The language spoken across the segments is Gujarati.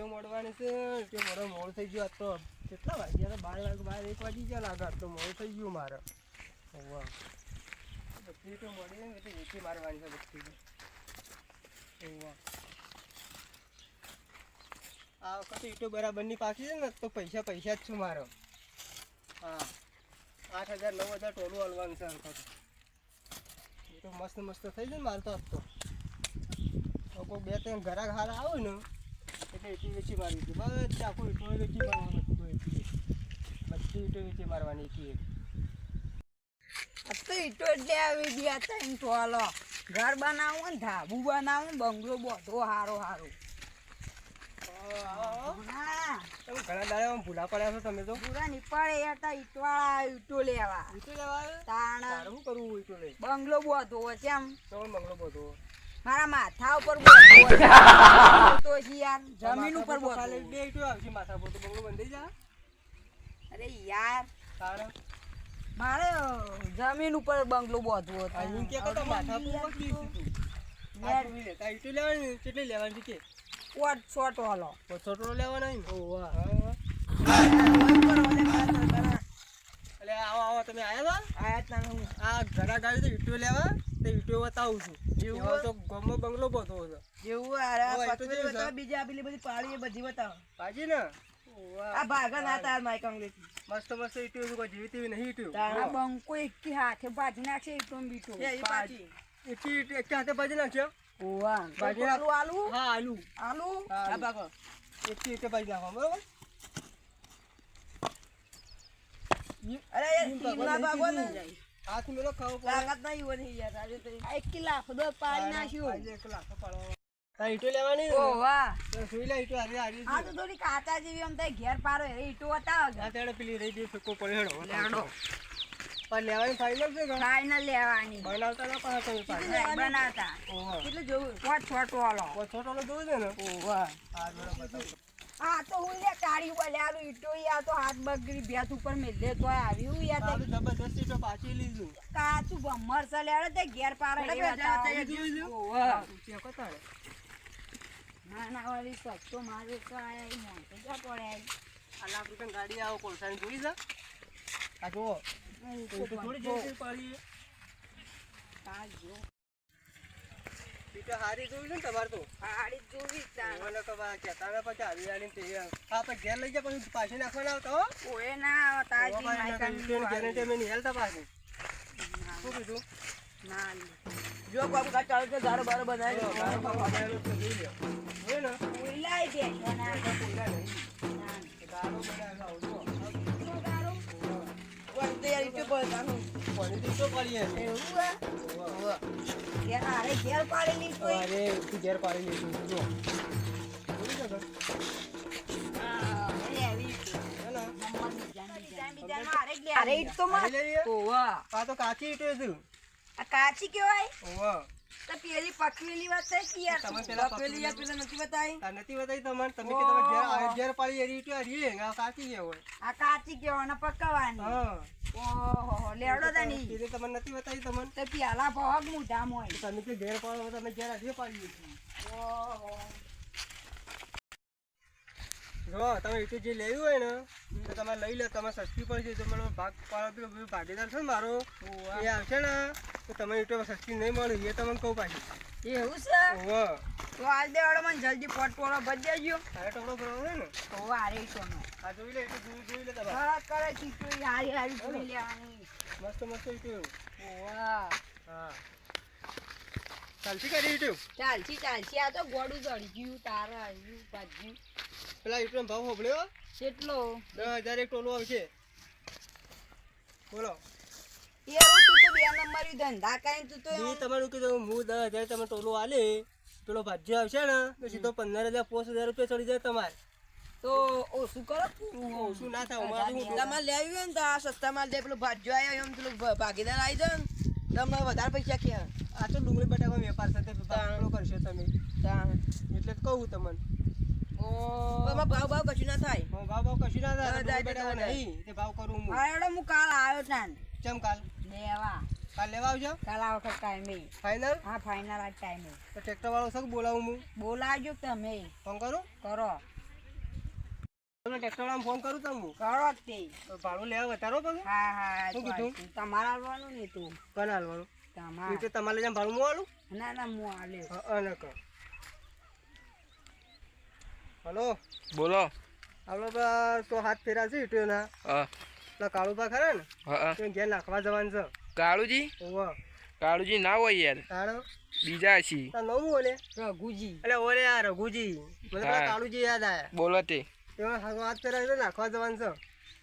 મળવાની છે કે મારો મોડ થઈ ગયો. તો કેટલા વાગ્યા? 12 વાગે 1 વાગી ગયા લાગે. તો મોડ થઈ ગયું મારે. વાહ, બધી તો મળી ને એટલે વેચી મારવાની છે બધી. વાહ, આ વખતે ઈટો બરાબરની પાકી છે ને તો પૈસા જ છું મારો. હા, 8,000 9,000 ટોલું હલવાનું છે. એ તો મસ્ત થઈ જાય ને મારે તો. કોઈ 2-3 ઘરાક હારા આવે ને એટલે ઈટી વેચી મારવી છે. બધી આખું ઈટો વેચી મારવાનું. બધી ઈટો વેચી મારવાની. તો ઈટો એટલે આવી ગયા હતા એમ ટોલો. ઘર બનાવું ને ધાબુ બનાવું બંગલો બધો હારો. તમે ઘણા દાડા ભૂલા પડ્યા છો. તમે તો પૂરા નહીં પડે યાર. ઈટવાળા ઈટો લેવા તાણ શું કરવું? ઈટો લઈ બંગલો બધો છે એમ. બંગલો બધો મારા માથા ઉપર તો યાર જમીન ઉપર બે ઈટો આવશે માથા પર તો બંગલો બંધાઈ જાય. અરે યાર તાણ મારે જમીન ઉપર બંગલો બાંધવો હતો. માથા પર ઈટો લેવાની. કેટલી લેવાની છે? કોટ છોટો હાલો છોટો લેવાના. એટલે આવો તમે આવ્યા હતા? આ ઘરા ગાડી તો ઈટો લેવા તો ઈટો બતાવું છું. એવું તો ગમો બંગલો બધો હતો. જેવું બીજા પેલી બધી પાડી બધી બતાવો પાજી ને. આ ભાગા ના તાર માય કંગ્રેસ મસ્ત ઈટો કોઈ જેવી તેવી નહીં ઈટો. તારા બંકો એક હાથે બાજી નાખશે ઈટો બીટો એક હાથે બાજી નાખ્યો. બાજી આલુ હા આલુ આ ભાગો એક બાજી નાખવા બરોબર. અરે યાર ભાગો ને હાથ મેલો ખાવ તાકાત નહીં હોય યાર. આજે તો 1 કિલા ખુદ પાડી નાખ્યું. આજે 1 લાખ પાડવા તા ઈટો લેવાની. ઓ વાહ, તો સુઈ લે ઈટો હારી. આ તો થોડી કાચા જેવી આમ થાય ઘેર પારો એ ઈટો બતાવો. આ તેડે પેલી રહી ગઈ ફેકો પડેડો લેડો. પણ લેવાની ફાઇનલ છે કે ફાઇનલ લેવાની? બનાવતા ના પાછા તમે પાછા બનાવતા. ઓહો કેટલું જોવું? કોટ છોટો હાલો. છોટો જોવું છે ને. ઓહો આ બરાબર. આ તો હું લે કાઢી ઉપર લેવાનું ઈટો યાર. તો હાથ બગડી ભેસ ઉપર મેલે તો આવ્યું યાર. આ જબરદસ્ત ઈટો પાછી લીધું. કાચું ભમર છે લેડો તે ઘેર પારો એ બતાવો. ઓહો ચેકો તાળે ના વાળી સસ્તો મારે તો આયા ઈ મોંઘો જા પડે. આ લાખ રૂપિયાની ગાડી આવો કોલસાની જોઈ જા. આ જો થોડી જેવી પડી. આ જો ઈટો હારી જોઈ ને તમારે તો. હાડી જોવી તા મને કબા કેતા ના પછી આવી આની તે આ તો ઘેર લઈ જા પછી પાછી નાખવાના આવતા હો. ઓએ ના તાજી માઈકન ગેરંટી મે નહીં હાલતા પાછી. શું કીધું? ના જો બાબુ કા ચાલે છે ગારો બારો બનાવી લો. હોય ને ઓઈલાઈ દે ના ગારો બનાવેલો આવજો. શું ગારો કોણ તૈયારી કે બોલવાનું કોની દીસો કરીએ એવું હે. કે અરે ઘેર પાડી લી કોઈ. અરે તું ઘેર પાડી લીધું જો બોલી જગર. એ આવી હેલો નંબર બીજા અરે લે અરે ઈટ તો માં ઓવા આ તો કાચી ઈટો છે. આ કાચી કેવાય? ઓવા તો પેલી પકવેલી વાત છે કે યાર. તમે પેલા પકવેલી યાર પેલા નથી બતાઈ. આ નથી બતાઈ તમને. તમે કે તમે ઘેર પાડી એરી ઈટો હરી આ કાચી છે હોય. આ કાચી કેવાના પકવાની. હા ઓહો લેડો તની એ તમને નથી બતાઈ તમને. તો પેલા ભાગ મોઢા મોય. તમે કે ઘેર પાડો તમે ઘેર હરી પાડી દીધી. ઓહો જો તમે ઈટો જે લેવી હોય ને તો તમે લઈ લે. તમે સસ્તી પડશે. તમારો ભાગ પાડો ભાગીદાર છે ને મારો એ આવશે ને તો તમે ઈટો સસ્તી નહીં મળે એ તમને કહું પાછી. એવું છે? ઓહો તો હાલ દેવાડો મને જલ્દી પોટોળો ભજ દેજો. તારે ટોકરો ભરવાનો હોય ને. ઓહો આરે ઈટોનો આ જોઈ લે ઈટો જોઈ લે તમે. હા કરે ચીટું હારી હારી જોઈ લેવાની. મસ્ત ઈટો. ઓહો હા ચાલતી કરી ઈટો. ચાલથી આ તો ગોડું ચડી ગયું તારા આવ્યું પાછું. પેલા ઈટો ભાવ હોબળ્યો કેટલો? 10,000 એક ટોલો આવશે. બોલો એવું તું તો 2 નંબરી ધંધા કરીને તું તો મેં તમારું કીધું હું 10,000 તમે ટોલો આલે પેલો ભાજ્યો આવશે ને તો સીધો 15,000 5,000 રૂપિયા ચડી જાય તમારે. તો ઓછું કરો પૂરું. ઓછું ના થાય અમારે શું તમારે લેવી હોય ને તો આ સસ્તા માલ દે. પેલો ભાજ્યો આવ્યો એમ પેલો ભાગીદાર આવી જાય ને તમને વધારે પૈસા ક્યાં આ તો ડુંગળી બટાકા વેપાર સાથે પેલો કરશો તમે એટલે જ કહું તમને. ભાવ કશું ના થાય. ભાવ કશું ના થાય. હા, ડુંગળી જાય, બટાકા જાય. નહીં તે ભાવ કરું હું. હા એડો હું કાલ આવ્યો તાન ચમ કાલ લેવા. કાલ લેવા આવજો કાલ આ વખત ટાઈમે. ફાઈનલ. હા ફાઇનલ આ ટાઈમે. તો ટ્રેક્ટર વાળો છે કે બોલાવું હું બોલાવજો તમે. ફોન કરું કરો તમને ટ્રેક્ટર વાળાને ફોન કરું તમે હું કરો તે. તો ભાડું લેવા વધારો પગે હા હા શું કીધું? તમારે આવવાનું ને તું કોને હાલવાનું તમારે. એ તો તમારે જેમ ભાડું હું હાલું. ના ના હું આલે. અને કહો હલો બોલો. આપણે તો હાથ ફેરા છે ઈટીઓના. હા પેલા કાળુભા ખરા ને હા. તો ઘેર નાખવા જવાનું છે. કાળુજી ઓવા કાળુજી ના હોય યાર, તારો બીજા છી. તાર નામ ઓલે રઘુજી. એટલે ઓલે આ રઘુજી મને પેલા હા. કાળુજી યાદ આયા. બોલો તે એમાં હાથ ફેરા છે નાખવા જવાનું છે.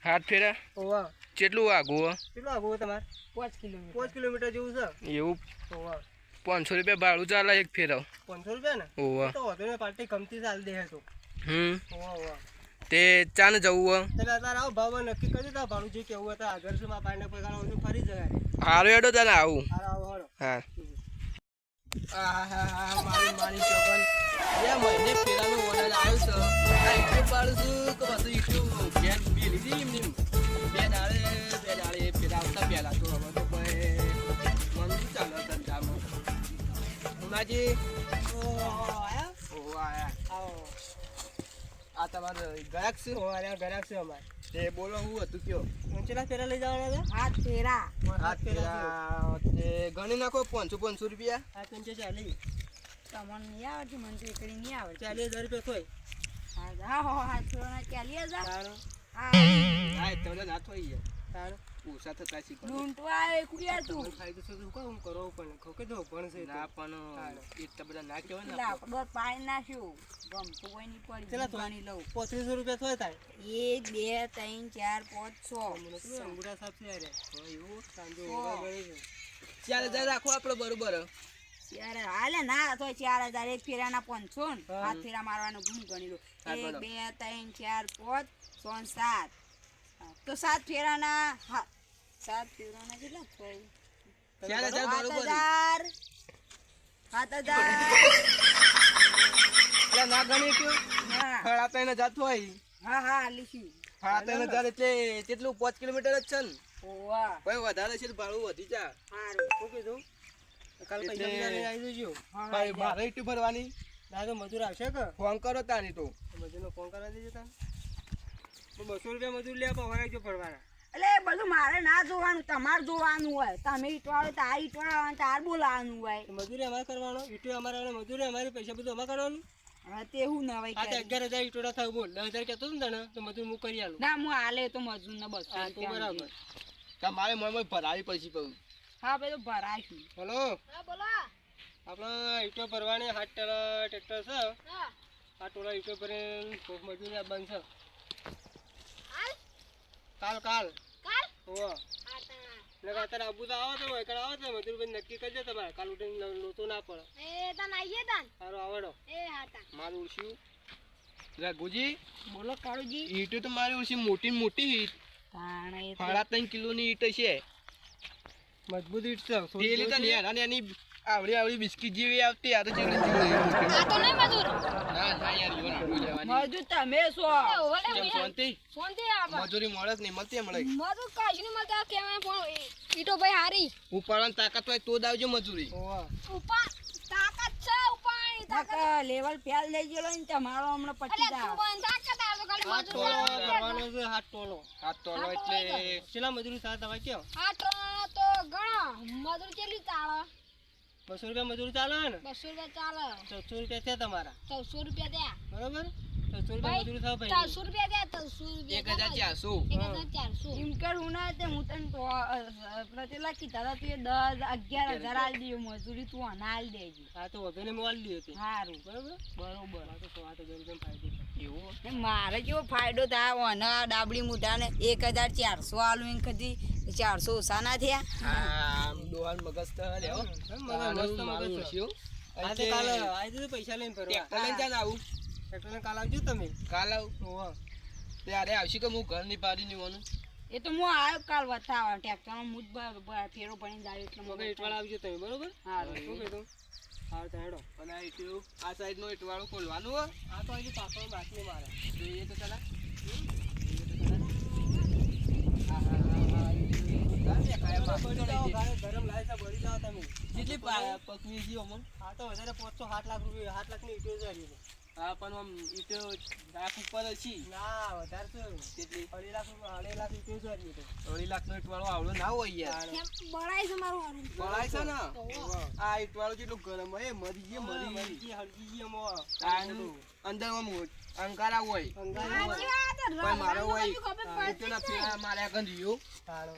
હાથ ફેરા ઓવા કેટલું આગું કેટલું આગું તમારે 5 કિલોમીટર. 5 કિલોમીટર જેવું છે. એવું? ઓવા 500 રૂપિયા ભાડું ચાલે એક ફેરાવ. 500 રૂપિયા ને ઓવા. તો વધુ ને પાર્ટી ગમતી ચાલ દે તો. ઓવા ઓવા તે ચાને જવું તમે અત્યારે આવો ભાવ નક્કી કરી દો ભાડું જે કેવું હતા આગળ શું પાણી પગાર ઓછું ફરી જાય. હારું હેડો તને આવું. હારો આવો હારો. હા મારી ચોકન બે મહિને પેલાનો ઓર્ડર આવ્યો છે. આ યુટ્યુબ વાળું છું કે પછી યુટ્યુબ ઘેર બી લીધી એમની બે દાડે પેલા આવતા પહેલા તો હવે તો કોઈ મન શું ચાલે ધંધામાં. ઉનાજી આયા ઓ આયા. આવો આ તમારે ગ્રાહક છે? ઓવા ગરાક છે અમારે. તે બોલો હું હતું કયો? કેટલા ફેરા લઈ જવાના હતા? હાથ ફેરા. હાથ પેલા તે ગણી નાખો 500 રૂપિયા. આ 40 તમને નહીં આવડતી મને તો એકડી નહીં આવડતી. 40,000 રૂપિયા થોય. હા હા હાથ ફેરાના 40,000. તારો હા હા તમને ના થઈ ગયા તારો ઓછા થતા શીખો. લૂંટવા આવે કુયા તું. ફાયદો છે તો કહું કરવું પણ ખોકે દો પણ છે ના પણ એટલા બધા ના કહેવાય એટલે ને. આપણો પાણી નાખ્યું ગમતું હોય નહીં પડી. કેટલા પાણી લઉં. 3500 રૂપિયા થોય થાય. 1 2 3 4 5 6 અંગૂઠા સાફ છે યાર. એવું સાંજો સો. ઊંઘા ગળે છે. 4000 રાખો આપણે બરોબર. ત્યારે હાલે ના તો 4,000 એક ફેરાના 500 ને હા. હાથ ફેરા મારવાનું ગુણ ગણી લો. હા, 1 બોલો. 2 3 4 5 6 7 તો 7 ફેરાના 7 ફેરાના કેટલા થાય? 4000 બરોબર. 7,000 એટલે ના ગણી કયો હા 3,500 હોય. હા લીધું. 3,500 એટલે કેટલું 5 કિલોમીટર જ છે ને. ઓવા ભાઈ વધારે છે તો ભાડું વધી જા. હારું. શું કીધું? કાલ પૈસા એટલે- બીજા લઈને આવી જજો. હા, ભાઈ હા, મારે ઈટુ ભરવાની. ના તો મજૂર આવશે કે ફોન કરો તાની તો. મજૂરનો ફોન કરાવી દેજો તાન. તો 200 રૂપિયા મજૂર લેવા પગાર રાખજો પડવાના. એટલે એ બધું મારે ના જોવાનું તમારે જોવાનું હોય. તમે ઈટવાળો તો આ ઈટવાળો તાર બોલાવાનું હોય. તો મજૂરી અમારે કરવાનો ઈટો અમારે વાળા મજૂરી અમારે પૈસા બધું અમારે કરવાનું. હવે તેવું નવાઈ આ તો કરે. 11,000 ઈટોડા થાય બોલ 10,000 કહેતો હતો ને તને તો મજૂર હું કરી આલું. ના હું આલે તો મજૂર ને 200 હા તો રૂપિયા બરાબર. તમારે મને ભરાવી પછી કહું. હા ભાઈ તો ભરાશું. હલો આપણે ઈટો ભરવાની 8 ટોળા ટ્રેક્ટર છે. 8 ટોળા ઈટો ભરીને ખૂબ મજૂરી આપવાની છે. કાલ હોવા એટલે અત્યારે આબુ તો આવો તો એકડ આવો તો મજૂર ભાઈ નક્કી કરજો તમારે કાલ ઉઠીને લોતો ના પડે. સારું આવડો. મારું ઉડશું રઘુજી બોલો કાળુજી. ઈટુ તો મારી ઉડશી મોટી ને મોટી ઈટ. તાણે તો 3.5 કિલોની ઈટ છે. મજબૂત ઈટ છે. પેલી તો નેના નેની આવડી બિસ્કીટ જેવી આવતી. આ તો જેવડી જેવડી. ના ના યાર ઈવન આટલું લેવાની. મજૂર તમે છો. કેમ શાંતિ? મજૂરી મળે જ નહીં મળતી મળે. ઉપાડવાની તાકાત હોય તો જ આવજો મજૂરી. હોવા નકર લેવલ ફેલ લઈ ગયેલો ને તમારો હમણાં 25,000. 8 ટોળો ભરવાનો છે. 8 ટોળો. આ તોલો એટલે કેટલા મજૂરી સાથે તમે કેવો 200 રૂપિયા મજૂરી ચાલે ને 400 રૂપિયા છે તમારા બરોબર. 400 રૂપિયા મજૂરી થાય ભાઈ. 1,400. એમ કર હું ના તે હું તને તો પેલા કીધા હતા તું એ 10,000 11,000 આલી દેજો મજૂરી તું આના આલી દેજે. આ તો વધુ ને મોલ દી હતી સારું બરોબર. બરોબર. આ તો 8,000 ફાયદો છે. એવું ને મારે કેવો ફાયદો થાય ઓના ડાબડી મુઢાને 1,400 આલું એમ કદી 400 ઓછા ના થયા. આમ દોહાન મગજ તો લેવો. મસ્ત મગજ છે. આજે કાલે આવી જજો પૈસા લઈને ફરવા ટ્રેક્ટર લઈને ચાલ આવું ટ્રેક્ટરને કાલ આવજો તમે કાલ આવું હોવે. ત્યારે આવશે કે હું ઘરની પાડી નીવાનું એ તો હું આવ્યો કાલ વતાવા ટ્રેક્ટરમાં હું જ ફેરો ભણીને જાય એટલે મગર ઈટવાળા આવજો તમે બરોબર હા શું કીધું હા તો હેડો અને આ ઈટું આ સાઈડનો ઈટવાળું ખોલવાનું હો આ તો હજી પાકવાનું બાકી મારે જોઈએ તો ચાલા ગરમ લાય છે બળી જાઓ તમે કેટલી પકવી છે અમન આ તો વધારે 507 લાખ રૂપિયા 7 લાખની ઈટો જાય છે. હા પણ આમ ઈટો લાખ ઉપર છે ના વધારે તો કેટલી 2.5 લાખ રૂપિયા 2.5 લાખ ઈટો જાય છે. 2.5 લાખનો ઈટવાળો આવડો ના હોય યાર બળાય છે મારું હારું બળાય છે ને આ ઈટવાળો કેટલું ગરમ હોય મરી ગઈ મરી ગઈ હળગી ગઈ એમાં. અંદર આમ અંગારા હોય અંગારી પણ મારો હોય ઈટોના ફેરા માર્યા ગંધ રહ્યો તાળો.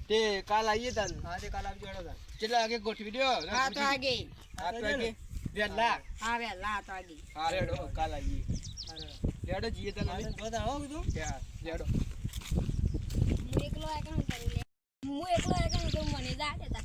તે કાલ આવીએ તાન હા તે કાલ આવજો હેડો તાન. કેટલા વાગે ગોઠવી દો હા તો આગે આઠ વાગે વહેલા હા વેલા તો આગે હા રેડો કાલ આવીએ હારે. રેડો જઈએ તને હા, તો બધા આવો કીધું રેડો હું એકલો આયા કરું મને જા દેતા